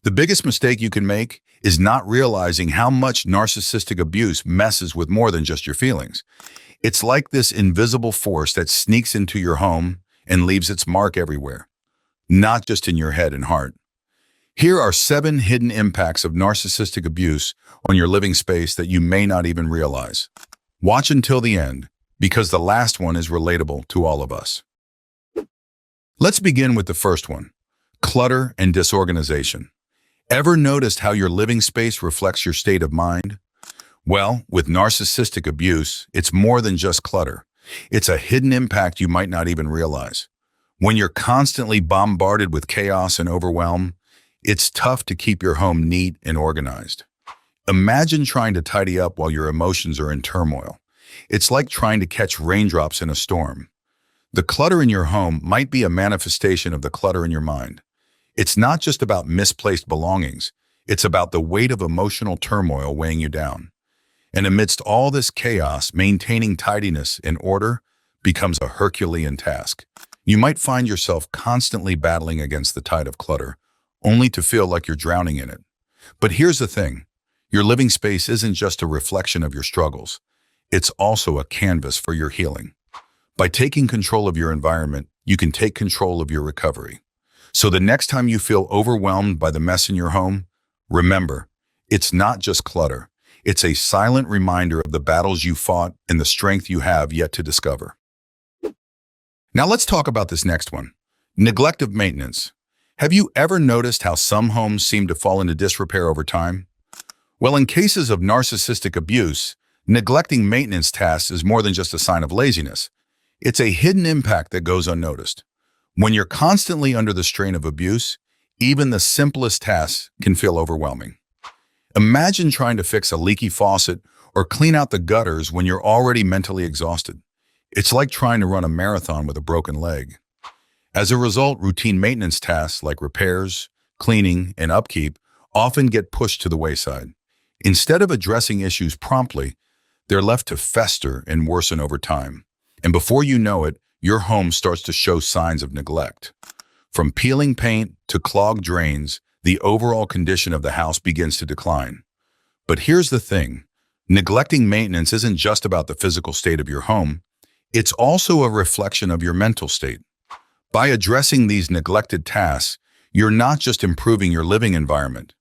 The biggest mistake you can make is not realizing how much narcissistic abuse messes with more than just your feelings. It's like this invisible force that sneaks into your home and leaves its mark everywhere, not just in your head and heart. Here are 7 hidden impacts of narcissistic abuse on your living space that you may not even realize. Watch until the end, because the last one is relatable to all of us. Let's begin with the first one: clutter and disorganization. Ever noticed how your living space reflects your state of mind? Well, with narcissistic abuse, it's more than just clutter. It's a hidden impact you might not even realize. When you're constantly bombarded with chaos and overwhelm, it's tough to keep your home neat and organized. Imagine trying to tidy up while your emotions are in turmoil. It's like trying to catch raindrops in a storm. The clutter in your home might be a manifestation of the clutter in your mind. It's not just about misplaced belongings. It's about the weight of emotional turmoil weighing you down. And amidst all this chaos, maintaining tidiness and order becomes a Herculean task. You might find yourself constantly battling against the tide of clutter, only to feel like you're drowning in it. But here's the thing: your living space isn't just a reflection of your struggles. It's also a canvas for your healing. By taking control of your environment, you can take control of your recovery. So the next time you feel overwhelmed by the mess in your home, remember, it's not just clutter. It's a silent reminder of the battles you fought and the strength you have yet to discover. Now let's talk about this next one: neglect of maintenance. Have you ever noticed how some homes seem to fall into disrepair over time? Well, in cases of narcissistic abuse, neglecting maintenance tasks is more than just a sign of laziness. It's a hidden impact that goes unnoticed. When you're constantly under the strain of abuse, even the simplest tasks can feel overwhelming. Imagine trying to fix a leaky faucet or clean out the gutters when you're already mentally exhausted. It's like trying to run a marathon with a broken leg. As a result, routine maintenance tasks like repairs, cleaning, and upkeep often get pushed to the wayside. Instead of addressing issues promptly, they're left to fester and worsen over time. And before you know it, your home starts to show signs of neglect. From peeling paint to clogged drains, the overall condition of the house begins to decline. But here's the thing: neglecting maintenance isn't just about the physical state of your home. It's also a reflection of your mental state. By addressing these neglected tasks, you're not just improving your living environment.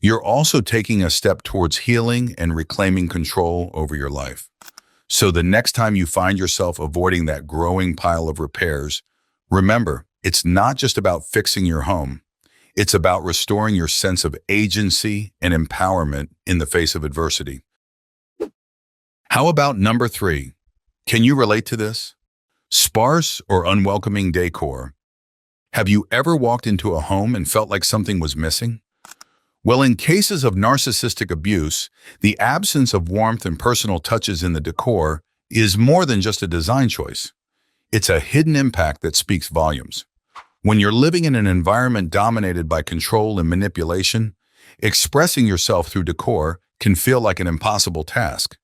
You're also taking a step towards healing and reclaiming control over your life. So the next time you find yourself avoiding that growing pile of repairs, remember, it's not just about fixing your home. It's about restoring your sense of agency and empowerment in the face of adversity. How about number 3? Can you relate to this? Sparse or unwelcoming decor. Have you ever walked into a home and felt like something was missing? Well, in cases of narcissistic abuse, the absence of warmth and personal touches in the decor is more than just a design choice. It's a hidden impact that speaks volumes. When you're living in an environment dominated by control and manipulation, expressing yourself through decor can feel like an impossible task.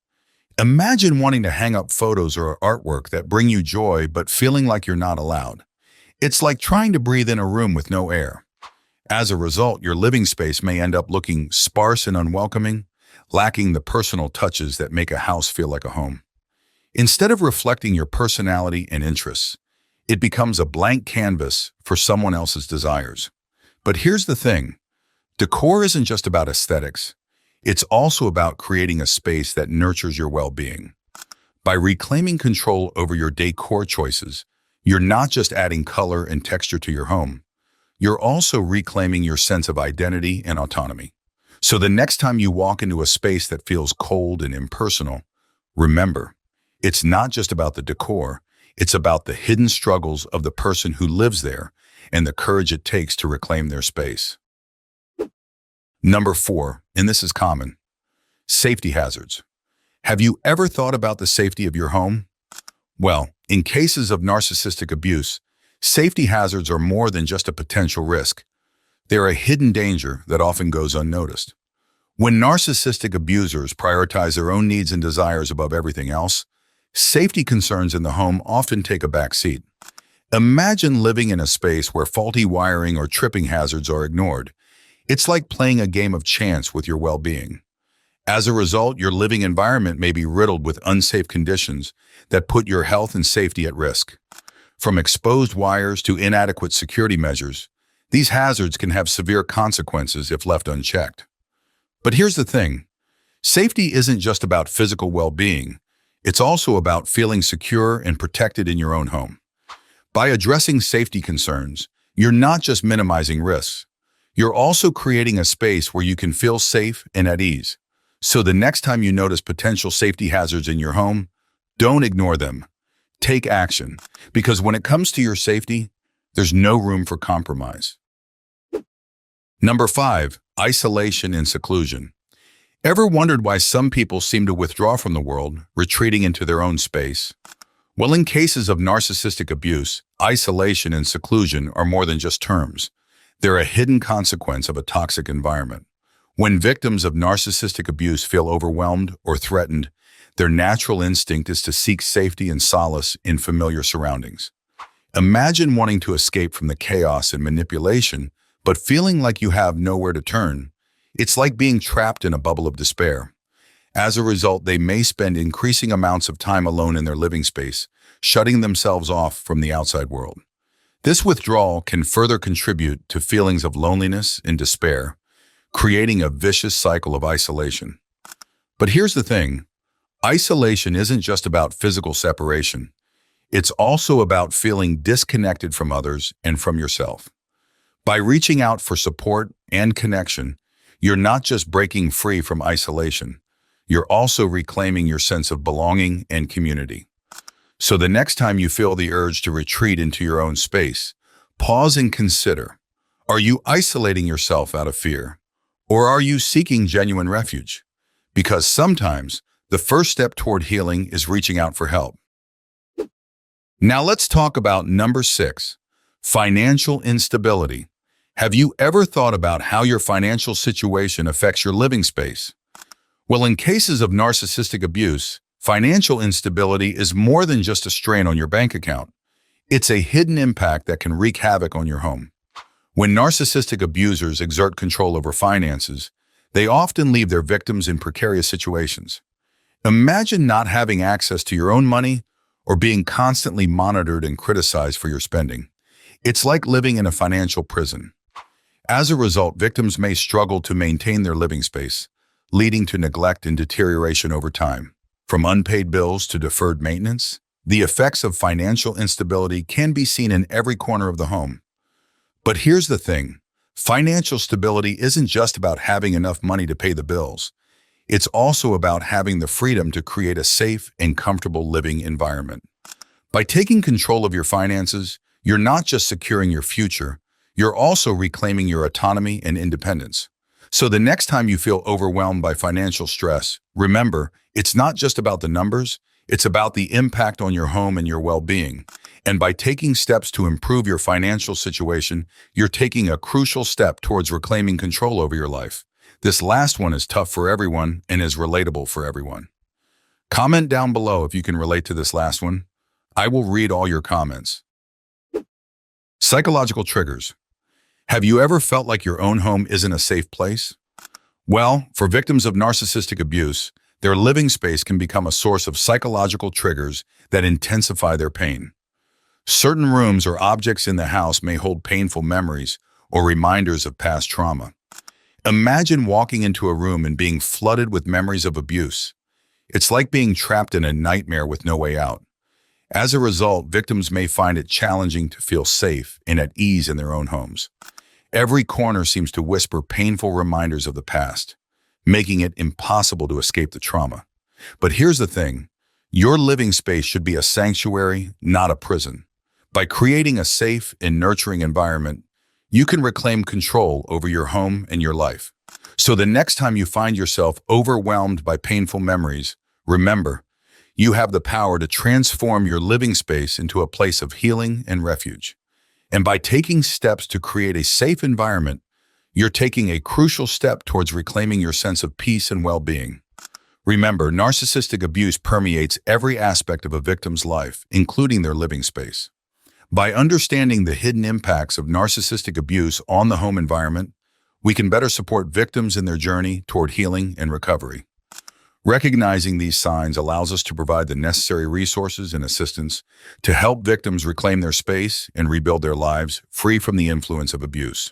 Imagine wanting to hang up photos or artwork that bring you joy but feeling like you're not allowed. It's like trying to breathe in a room with no air. As a result, your living space may end up looking sparse and unwelcoming, lacking the personal touches that make a house feel like a home. Instead of reflecting your personality and interests, it becomes a blank canvas for someone else's desires. But here's the thing: decor isn't just about aesthetics. It's also about creating a space that nurtures your well-being. By reclaiming control over your decor choices, you're not just adding color and texture to your home. You're also reclaiming your sense of identity and autonomy. So the next time you walk into a space that feels cold and impersonal, remember, it's not just about the decor. It's about the hidden struggles of the person who lives there and the courage it takes to reclaim their space. Number 4, and this is common: safety hazards. Have you ever thought about the safety of your home? Well, in cases of narcissistic abuse, safety hazards are more than just a potential risk. They're a hidden danger that often goes unnoticed. When narcissistic abusers prioritize their own needs and desires above everything else, safety concerns in the home often take a back seat. Imagine living in a space where faulty wiring or tripping hazards are ignored. It's like playing a game of chance with your well-being. As a result, your living environment may be riddled with unsafe conditions that put your health and safety at risk. From exposed wires to inadequate security measures, these hazards can have severe consequences if left unchecked. But here's the thing. Safety isn't just about physical well-being. It's also about feeling secure and protected in your own home. By addressing safety concerns, you're not just minimizing risks. You're also creating a space where you can feel safe and at ease. So the next time you notice potential safety hazards in your home, don't ignore them. Take action, because when it comes to your safety, there's no room for compromise. Number 5, isolation and seclusion. Ever wondered why some people seem to withdraw from the world, retreating into their own space? Well, in cases of narcissistic abuse, isolation and seclusion are more than just terms. They're a hidden consequence of a toxic environment. When victims of narcissistic abuse feel overwhelmed or threatened, their natural instinct is to seek safety and solace in familiar surroundings. Imagine wanting to escape from the chaos and manipulation, but feeling like you have nowhere to turn. It's like being trapped in a bubble of despair. As a result, they may spend increasing amounts of time alone in their living space, shutting themselves off from the outside world. This withdrawal can further contribute to feelings of loneliness and despair, creating a vicious cycle of isolation. But here's the thing. Isolation isn't just about physical separation. It's also about feeling disconnected from others and from yourself. By reaching out for support and connection, you're not just breaking free from isolation, you're also reclaiming your sense of belonging and community. So the next time you feel the urge to retreat into your own space, pause and consider, are you isolating yourself out of fear? Or are you seeking genuine refuge? Because sometimes the first step toward healing is reaching out for help. Now let's talk about number 6, financial instability. Have you ever thought about how your financial situation affects your living space? Well, in cases of narcissistic abuse, financial instability is more than just a strain on your bank account. It's a hidden impact that can wreak havoc on your home. When narcissistic abusers exert control over finances, they often leave their victims in precarious situations. Imagine not having access to your own money or being constantly monitored and criticized for your spending. It's like living in a financial prison. As a result, victims may struggle to maintain their living space, leading to neglect and deterioration over time. From unpaid bills to deferred maintenance, the effects of financial instability can be seen in every corner of the home. But here's the thing. Financial stability isn't just about having enough money to pay the bills. It's also about having the freedom to create a safe and comfortable living environment. By taking control of your finances, you're not just securing your future, you're also reclaiming your autonomy and independence. So the next time you feel overwhelmed by financial stress, remember, it's not just about the numbers, it's about the impact on your home and your well-being. And by taking steps to improve your financial situation, you're taking a crucial step towards reclaiming control over your life. This last one is tough for everyone and is relatable for everyone. Comment down below if you can relate to this last one. I will read all your comments. Psychological triggers. Have you ever felt like your own home isn't a safe place? Well, for victims of narcissistic abuse, their living space can become a source of psychological triggers that intensify their pain. Certain rooms or objects in the house may hold painful memories or reminders of past trauma. Imagine walking into a room and being flooded with memories of abuse. It's like being trapped in a nightmare with no way out. As a result, victims may find it challenging to feel safe and at ease in their own homes. Every corner seems to whisper painful reminders of the past, making it impossible to escape the trauma. But here's the thing. Your living space should be a sanctuary, not a prison. By creating a safe and nurturing environment, you can reclaim control over your home and your life. So the next time you find yourself overwhelmed by painful memories, remember, you have the power to transform your living space into a place of healing and refuge. And by taking steps to create a safe environment, you're taking a crucial step towards reclaiming your sense of peace and well-being. Remember, narcissistic abuse permeates every aspect of a victim's life, including their living space. By understanding the hidden impacts of narcissistic abuse on the home environment, we can better support victims in their journey toward healing and recovery. Recognizing these signs allows us to provide the necessary resources and assistance to help victims reclaim their space and rebuild their lives free from the influence of abuse.